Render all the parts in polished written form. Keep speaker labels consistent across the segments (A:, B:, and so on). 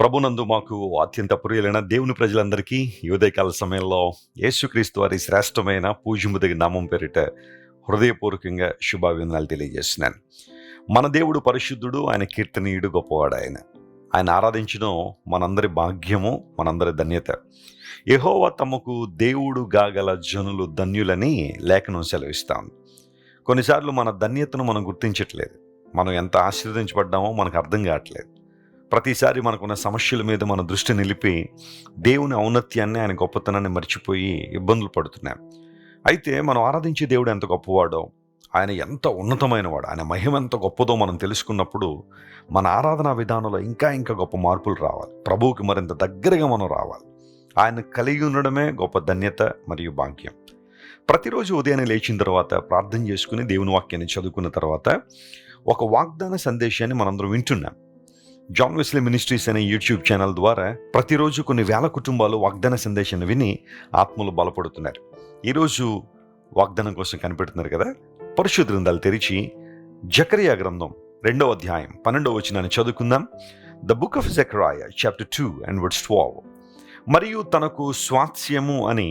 A: ప్రభునందు మాకు అత్యంత ప్రియులైన దేవుని ప్రజలందరికీ ఈ ఉదయకాల సమయంలో యేసుక్రీస్తు వారి శ్రేష్టమైన పూజ్యముదగి నామం పేరిట హృదయపూర్వకంగా శుభాభివందనాలు తెలియజేస్తున్నాను. మన దేవుడు పరిశుద్ధుడు, ఆయన కీర్తనీయుడు, గొప్పవాడు. ఆయన ఆరాధించడం మనందరి భాగ్యము, మనందరి ధన్యత. యెహోవా తమకు దేవుడు గాగల జనులు ధన్యులని లేఖనం సెలవిస్తాం. కొన్నిసార్లు మన ధన్యతను మనం గుర్తించట్లేదు. మనం ఎంత ఆశీర్వదించబడ్డామో మనకు అర్థం కావట్లేదు. ప్రతిసారి మనకున్న సమస్యల మీద మన దృష్టి నిలిపి దేవుని ఔన్నత్యాన్ని, ఆయన గొప్పతనాన్ని మర్చిపోయి ఇబ్బందులు పడుతున్నాం. అయితే మనం ఆరాధించే దేవుడు ఎంత గొప్పవాడో, ఆయన ఎంత ఉన్నతమైనవాడు, ఆయన మహిమ ఎంత గొప్పదో మనం తెలుసుకున్నప్పుడు మన ఆరాధనా విధానంలో ఇంకా గొప్ప మార్పులు రావాలి. ప్రభువుకి మరింత దగ్గరగా మనం రావాలి. ఆయన కలిగి ఉండడమే గొప్ప ధన్యత మరియు భాగ్యం. ప్రతిరోజు ఉదయాన్నే లేచిన తర్వాత ప్రార్థన చేసుకుని దేవుని వాక్యాన్ని చదువుకున్న తర్వాత ఒక వాగ్దాన సందేశాన్ని మనందరం వింటున్నాం. జాన్ వెస్లీ మినిస్ట్రీస్ అనే యూట్యూబ్ ఛానల్ ద్వారా ప్రతిరోజు కొన్ని వేల కుటుంబాలు వాగ్దాన సందేశాన్ని విని ఆత్మలు బలపడుతున్నారు. ఈరోజు వాగ్దానం కోసం కనిపెడుతున్నారు కదా. పరిశుద్ధ గ్రంథాలు తెరిచి జకరియా గ్రంథం 2వ అధ్యాయం 12వ వచనాన్ని చదువుకుందాం. The book of Zechariah chapter 2 and verse 12. మరియు తనకు స్వాస్థ్యము అని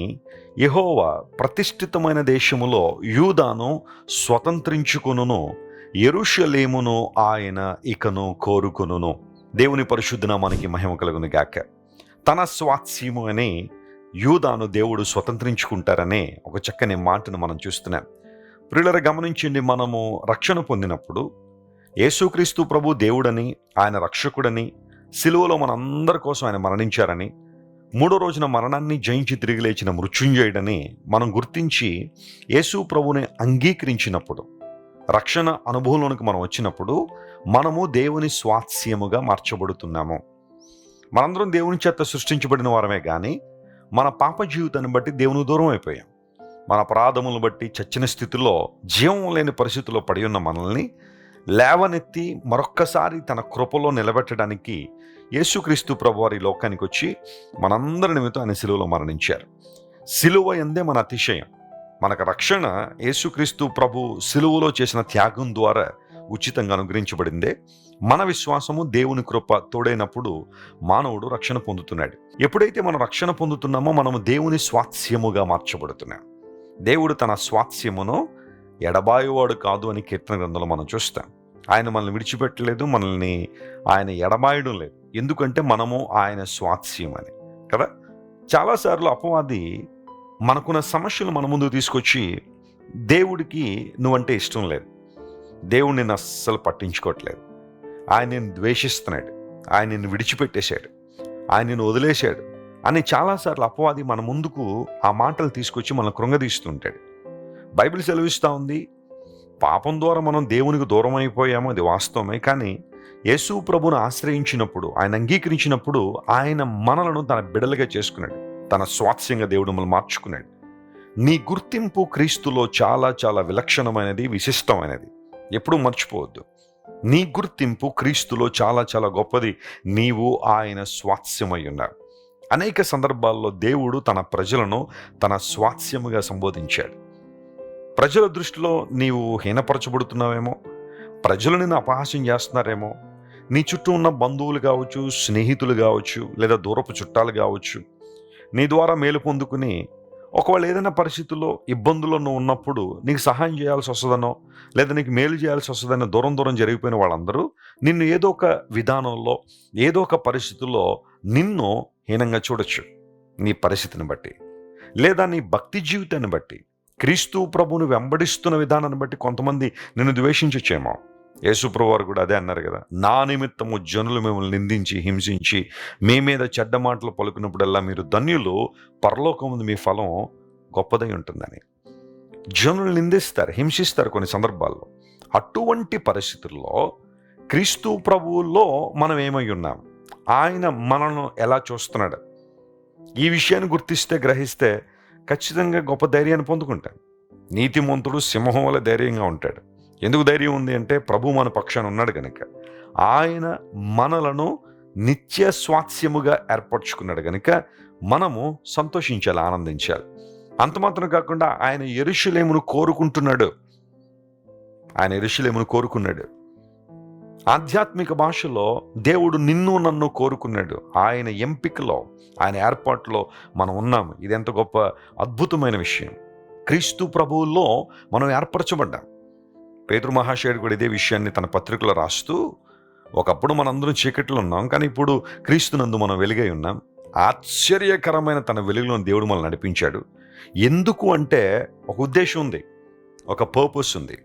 A: యెహోవా ప్రతిష్ఠితమైన దేశములో యూదాను స్వతంత్రించుకొనును, యెరూషలేమును ఆయన ఇకను కోరుకొనును. దేవుని పరిశుద్ధ నామానికి మహిమ కలుగును గాక. తన స్వాస్థ్యము అని యూదాను దేవుడు స్వతంత్రించుకుంటారనే ఒక చక్కని మాటను మనం చూస్తున్నాం. ప్రియులారా, గమనించండి, మనము రక్షణ పొందినప్పుడు యేసుక్రీస్తు ప్రభు దేవుడని, ఆయన రక్షకుడని, సిలువలో మనందరి కోసం ఆయన మరణించారని, 3వ రోజున మరణాన్ని జయించి తిరిగి లేచిన మృత్యుంజయుడని మనం గుర్తించి యేసు ప్రభుని అంగీకరించినప్పుడు, రక్షణ అనుభవంలోనికి మనం వచ్చినప్పుడు మనము దేవుని స్వాస్థ్యముగా మార్చబడుతున్నాము. మనందరం దేవుని చేత సృష్టించబడిన వారమే కానీ మన పాప జీవితాన్ని బట్టి దేవునికి దూరం అయిపోయాం. మన అపరాధములను బట్టి చచ్చిన స్థితిలో, జీవం లేని పరిస్థితుల్లో పడి ఉన్న మనల్ని లేవనెత్తి మరొక్కసారి తన కృపలో నిలబెట్టడానికి యేసుక్రీస్తు ప్రభు వారి లోకానికి వచ్చి మనందరి నిమిత్తం ఆయన సిలువలో మరణించారు. సిలువ యందే మన అతిశయం. మనకు రక్షణ యేసుక్రీస్తు ప్రభు సిలువలో చేసిన త్యాగం ద్వారా ఉచితంగా అనుగ్రహించబడిందే. మన విశ్వాసము, దేవుని కృప తోడైనప్పుడు మానవుడు రక్షణ పొందుతున్నాడు. ఎప్పుడైతే మనం రక్షణ పొందుతున్నామో మనము దేవుని స్వాస్థ్యముగా మార్చబడుతున్నాం. దేవుడు తన స్వాస్థ్యమును ఎడబాయువాడు కాదు అని కీర్తన గ్రంథంలో మనం చూస్తాం. ఆయన మనల్ని విడిచిపెట్టలేదు, మనల్ని ఆయన ఎడబాయడం లేదు. ఎందుకంటే మనము ఆయన స్వాస్థ్యం అని కదా. చాలాసార్లు అపవాది మనకున్న సమస్యలు మన ముందు తీసుకొచ్చి దేవుడికి నువ్వంటే ఇష్టం లేదు, దేవుడు నిన్ను అస్సలు పట్టించుకోవట్లేదు, ఆయన నిన్ను ద్వేషిస్తున్నాడు, ఆయన నిన్ను విడిచిపెట్టేశాడు, ఆయన నిన్ను వదిలేశాడు అని చాలాసార్లు అపవాది మన ముందుకు ఆ మాటలు తీసుకొచ్చి మనల్ని కృంగదీస్తుంటాడు. బైబిల్ సెలవిస్తూ ఉంది, పాపం ద్వారా మనం దేవునికి దూరం అయిపోయాము, అది వాస్తవమే. కానీ యేసు ప్రభును ఆశ్రయించినప్పుడు, ఆయన అంగీకరించినప్పుడు ఆయన మనలను తన బిడలుగా చేసుకున్నాడు. తన స్వాస్థ్యంగా దేవుడు మనల్ని మార్చుకున్నాడు. నీ గుర్తింపు క్రీస్తులో చాలా విలక్షణమైనది, విశిష్టమైనది. ఎప్పుడూ మర్చిపోవద్దు. నీ గుర్తింపు క్రీస్తులో చాలా గొప్పది. నీవు ఆయన స్వాస్థ్యమై ఉన్నావు. అనేక సందర్భాల్లో దేవుడు తన ప్రజలను తన స్వాస్థ్యముగా సంబోధించాడు. ప్రజల దృష్టిలో నీవు హీనపరచబడుతున్నావేమో, ప్రజలు నిన్ను అపహాస్యం చేస్తున్నారేమో, నీ చుట్టూ ఉన్న బంధువులు కావచ్చు, స్నేహితులు కావచ్చు, లేదా దూరపు చుట్టాలు కావచ్చు, నీ ద్వారా మేలు పొందుకుని ఒకవేళ ఏదైనా పరిస్థితుల్లో ఇబ్బందుల్లో నువ్వు ఉన్నప్పుడు నీకు సహాయం చేయాల్సి వస్తుందనో, లేదా నీకు మేలు చేయాల్సి వస్తుందనో దూరం జరిగిపోయిన వాళ్ళందరూ నిన్ను ఏదో ఒక విధానంలో, ఏదో ఒక పరిస్థితుల్లో నిన్ను హీనంగా చూడొచ్చు. నీ పరిస్థితిని బట్టి, లేదా నీ భక్తి జీవితాన్ని బట్టి, క్రీస్తు ప్రభువును వెంబడిస్తున్న విధానాన్ని బట్టి కొంతమంది నిన్ను ద్వేషించొచ్చేమో. యేసుప్రభు వారు కూడా అదే అన్నారు కదా, నా నిమిత్తము జనులు మిమ్మల్ని నిందించి హింసించి మీ మీద చెడ్డ మాటలు పలుకున్నప్పుడల్లా మీరు ధన్యులు, పరలోకముందు మీ ఫలం గొప్పదై ఉంటుందని. జనులు నిందిస్తారు, హింసిస్తారు కొన్ని సందర్భాల్లో. అటువంటి పరిస్థితుల్లో క్రీస్తు ప్రభువులో మనం ఏమై ఉన్నాం, ఆయన మనను ఎలా చూస్తున్నాడు, ఈ విషయాన్ని గుర్తిస్తే, గ్రహిస్తే ఖచ్చితంగా గొప్ప ధైర్యాన్ని పొందుకుంటాం. నీతిమంతుడు సింహం వల్ల ధైర్యంగా ఉంటాడు. ఎందుకు ధైర్యం ఉంది అంటే ప్రభు మన పక్షాన ఉన్నాడు కనుక. ఆయన మనలను నిత్య స్వాస్థ్యముగా ఏర్పరచుకున్నాడు కనుక మనము సంతోషించాలి, ఆనందించాలి. అంత మాత్రం కాకుండా ఆయన యెరూషలేమును కోరుకుంటున్నాడు. ఆయన యెరూషలేమును కోరుకున్నాడు. ఆధ్యాత్మిక భాషలో దేవుడు నిన్ను నన్ను కోరుకున్నాడు. ఆయన ఎంపికలో, ఆయన ఏర్పాటులో మనం ఉన్నాము. ఇది ఎంత గొప్ప అద్భుతమైన విషయం. క్రీస్తు ప్రభువులో మనం ఏర్పరచబడ్డాం. పేతురు మహాశయుడు కూడా ఇదే విషయాన్ని తన పత్రికలో రాస్తూ, ఒకప్పుడు మనందరం చీకట్లో ఉన్నాం, కానీ ఇప్పుడు క్రీస్తునందు మనం వెలుగై ఉన్నాం. ఆశ్చర్యకరమైన తన వెలుగులో దేవుడు మనల్ని నడిపించాడు. ఎందుకు అంటే ఒక ఉద్దేశం ఉంది, ఒక పర్పస్ ఉంది.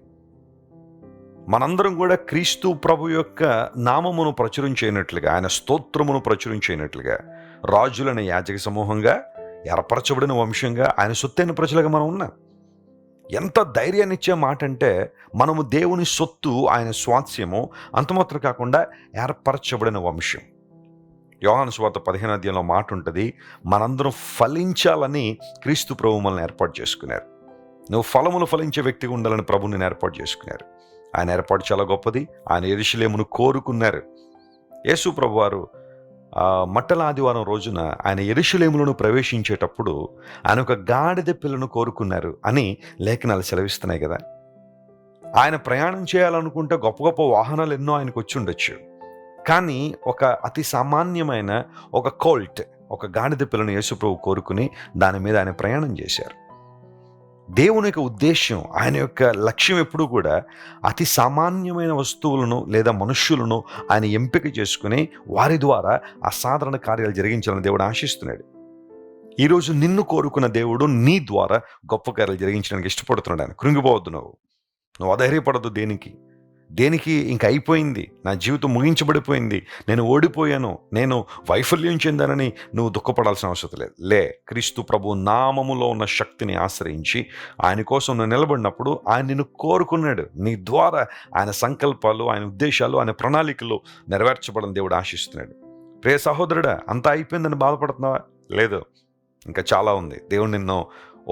A: మనందరం కూడా క్రీస్తు ప్రభు యొక్క నామమును ప్రచురించేయనట్లుగా, ఆయన స్తోత్రమును ప్రచురించేయనట్లుగా, రాజులైన యాజక సమూహంగా, ఏర్పరచబడిన వంశంగా, ఆయన సొత్తైన ప్రజలుగా మనం ఉన్నాం. ఎంత ధైర్యాన్ని ఇచ్చే మాట అంటే, మనము దేవుని సొత్తు, ఆయన స్వాస్యము, అంతమాత్రం కాకుండా ఏర్పరచబడిన వంశం. యోహాను సువార్త 15వ అధ్యాయంలో మాట ఉంటుంది, మనందరం ఫలించాలని క్రీస్తు ప్రభు మనల్ని ఏర్పాటు చేసుకున్నారు. నువ్వు ఫలములు ఫలించే వ్యక్తిగా ఉండాలని ప్రభు నేను ఏర్పాటు చేసుకున్నారు. ఆయన ఏర్పాటు చాలా గొప్పది. ఆయన యెరూషలేమును కోరుకున్నారు. యేసు ప్రభు వారు మట్టల ఆదివారం రోజున ఆయన యెరూషలేములను ప్రవేశించేటప్పుడు ఆయన ఒక గాడిద పిల్లను కోరుకున్నారు అని లేఖనాలు సెలవిస్తున్నాయి కదా. ఆయన ప్రయాణం చేయాలనుకుంటే గొప్ప గొప్ప వాహనాలు ఎన్నో ఆయనకు వచ్చి ఉండొచ్చు, కానీ ఒక అతి సామాన్యమైన ఒక కోల్ట్, ఒక గాడిద పిల్లను యేసు ప్రభు కోరుకుని దాని మీద ఆయన ప్రయాణం చేశారు. దేవుని యొక్క ఉద్దేశం, ఆయన యొక్క లక్ష్యం ఎప్పుడూ కూడా అతి సామాన్యమైన వస్తువులను లేదా మనుష్యులను ఆయన ఎంపిక చేసుకుని వారి ద్వారా అసాధారణ కార్యాలు జరిగించాలని దేవుడు ఆశిస్తున్నాడు. ఈరోజు నిన్ను కోరుకున్న దేవుడు నీ ద్వారా గొప్ప కార్యాలు జరిగించడానికి ఇష్టపడుతున్నాడు. ఆయన కృంగిపోవద్దు, నువ్వు అధైర్యపడద్దు. దేనికి ఇంక అయిపోయింది, నా జీవితం ముగించబడిపోయింది, నేను ఓడిపోయాను, నేను వైఫల్యం చెందానని నువ్వు దుఃఖపడాల్సిన అవసరం లేదు. క్రీస్తు ప్రభు నామములో ఉన్న శక్తిని ఆశ్రయించి ఆయన కోసం నువ్వు నిలబడినప్పుడు ఆయన నిన్ను కోరుకున్నాడు. నీ ద్వారా ఆయన సంకల్పాలు, ఆయన ఉద్దేశాలు, ఆయన ప్రణాళికలు నెరవేర్చబడని దేవుడు ఆశిస్తున్నాడు. ప్రియ సహోదరుడా, అంతా అయిపోయిందని బాధపడుతున్నావా? లేదు, ఇంకా చాలా ఉంది. దేవుడు నిన్ను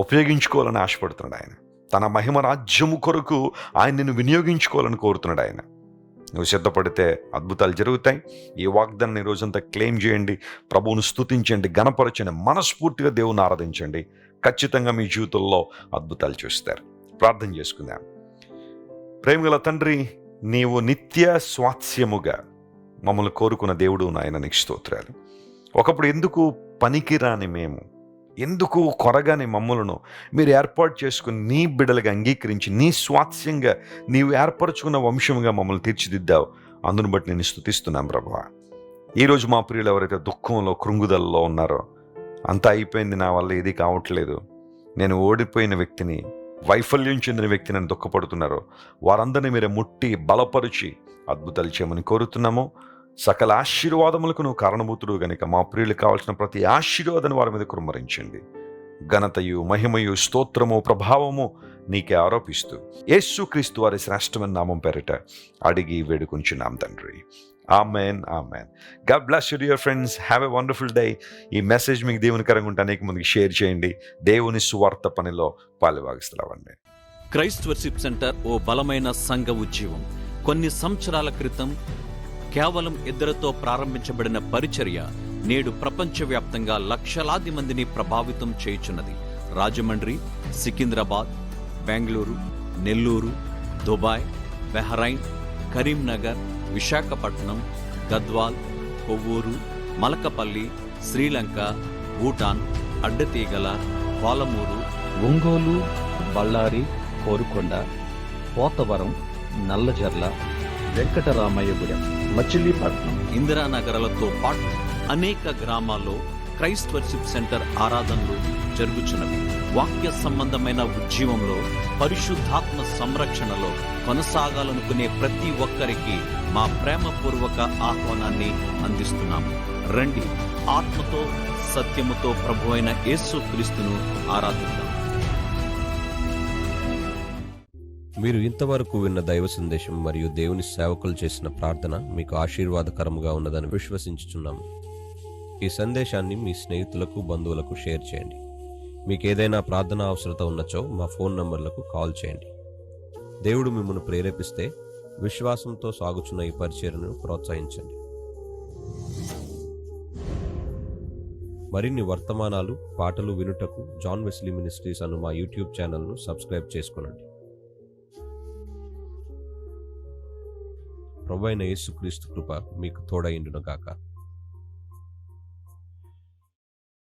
A: ఉపయోగించుకోవాలని ఆశపడుతున్నాడు. ఆయన తన మహిమ రాజ్యము కొరకు ఆయన నిన్ను వినియోగించుకోవాలని కోరుతున్నాడు. ఆయన నువ్వు సిద్ధపడితే అద్భుతాలు జరుగుతాయి. ఈ వాగ్దానాన్ని రోజంతా క్లెయిమ్ చేయండి, ప్రభువును స్తుతించండి, గణపరచండి, మనస్ఫూర్తిగా దేవుని ఆరాధించండి. ఖచ్చితంగా మీ జీవితంలో అద్భుతాలు చూస్తారు. ప్రార్థన చేసుకుందాం. ప్రేమగల తండ్రి, నీవు నిత్య స్వాస్యముగా మమ్మల్ని కోరుకున్న దేవుడు నాయన, నీకు స్తోత్రాలు. ఒకప్పుడు ఎందుకు పనికిరాని మేము, ఎందుకు కొరగాని మమ్మలను మీరు ఏర్పాటు చేసుకుని నీ బిడ్డలుగా అంగీకరించి నీ స్వాస్యంగా నీవు ఏర్పరచుకున్న వంశంగా మమ్మల్ని తీర్చిదిద్దావు. అందును బట్టి నేను స్తుతిస్తున్నాం ప్రభువా. ఈరోజు మా ప్రియులు ఎవరైతే దుఃఖంలో, కృంగుదలలో ఉన్నారో, అంతా అయిపోయింది, నా వల్ల ఏది కావట్లేదు, నేను ఓడిపోయిన వ్యక్తిని, వైఫల్యం చెందిన వ్యక్తిని అని దుఃఖపడుతున్నారో, వారందరినీ మీరే ముట్టి బలపరిచి అద్భుతాలు చేయమని కోరుతున్నాము. సకల ఆశీర్వాదములకు నువ్వు కారణభూతుడు గనుక మా ప్రియులు కావాల్సిన ప్రతి ఆశీర్వాదాన్ని వారి మీద కుమ్మరించండి. ఘనతయు, మహిమయు, స్తోత్రము, ప్రభావము నీకే ఆరోపిస్తూ యేసుక్రీస్తు వారి శ్రేష్టమైన నామం పేరిట అడిగి వేడుకుంటున్నాం తండ్రి. Amen, amen. God bless you dear friends. Have a wonderful day. ఈ మెసేజ్ మీకు దేవునికరంగా ఉంటే అనేక మందికి షేర్ చేయండి. దేవుని సువార్త పనిలో పాలుభాగస్తులవ్వండి.
B: క్రైస్ట్ వర్షిప్ సెంటర్ ఓ బలమైన సంఘ ఉద్యమం. కొన్ని సంవత్సరాల క్రితం కేవలం 2 ప్రారంభించబడిన పరిచర్య నేడు ప్రపంచవ్యాప్తంగా లక్షలాది మందిని ప్రభావితం చేయుచున్నది. రాజమండ్రి, సికింద్రాబాద్, బెంగళూరు, నెల్లూరు, దుబాయ్, బెహ్రైన్, కరీంనగర్, విశాఖపట్నం, గద్వాల్, కొవ్వూరు, మలకపల్లి, శ్రీలంక, భూటాన్, అడ్డతీగల, పాలమూరు,
C: ఒంగోలు, బళ్ళారి, కోరుకొండ, పోతవరం, నల్లజర్ల, వెంకటరామయ్యగూడెం, మచిలీపట్నం,
B: ఇందిరానగర్లతో పాటు అనేక గ్రామాల్లో క్రైస్ట్ వర్షిప్ సెంటర్ ఆరాధనలు జరుగుచున్నవి. వాక్య సంబంధమైన ఉద్యమంలో, పరిశుద్ధాత్మ సంరక్షణలో కొనసాగాలనుకునే ప్రతి ఒక్కరికి మా ప్రేమపూర్వక ఆహ్వానాన్ని అందిస్తున్నాము. రండి, ఆత్మతో సత్యముతో ప్రభువైన యేసుక్రీస్తును ఆరాధిద్దాం.
D: మీరు ఇంతవరకు విన్న దైవ సందేశం మరియు దేవుని సేవకులు చేసిన ప్రార్థన మీకు ఆశీర్వాదకరముగా ఉన్నదని విశ్వసించుచున్నాము. ఈ సందేశాన్ని మీ స్నేహితులకు, బంధువులకు షేర్ చేయండి. మీకు ఏదైనా ప్రార్థన అవసరత ఉన్నచో మా ఫోన్ నంబర్లకు కాల్ చేయండి. దేవుడు మిమ్మల్ని ప్రేరేపిస్తే విశ్వాసంతో సాగుచున్న ఈ పరిచర్యను ప్రోత్సహించండి. మరిన్ని వర్తమానాలు, పాటలు వినుటకు జాన్ వెస్లీ మినిస్ట్రీస్ అను మా యూట్యూబ్ ఛానల్ను సబ్స్క్రైబ్ చేసుకొనండి. ప్రభువైన యేసుక్రీస్తు కృప మీకు తోడైండును గాక.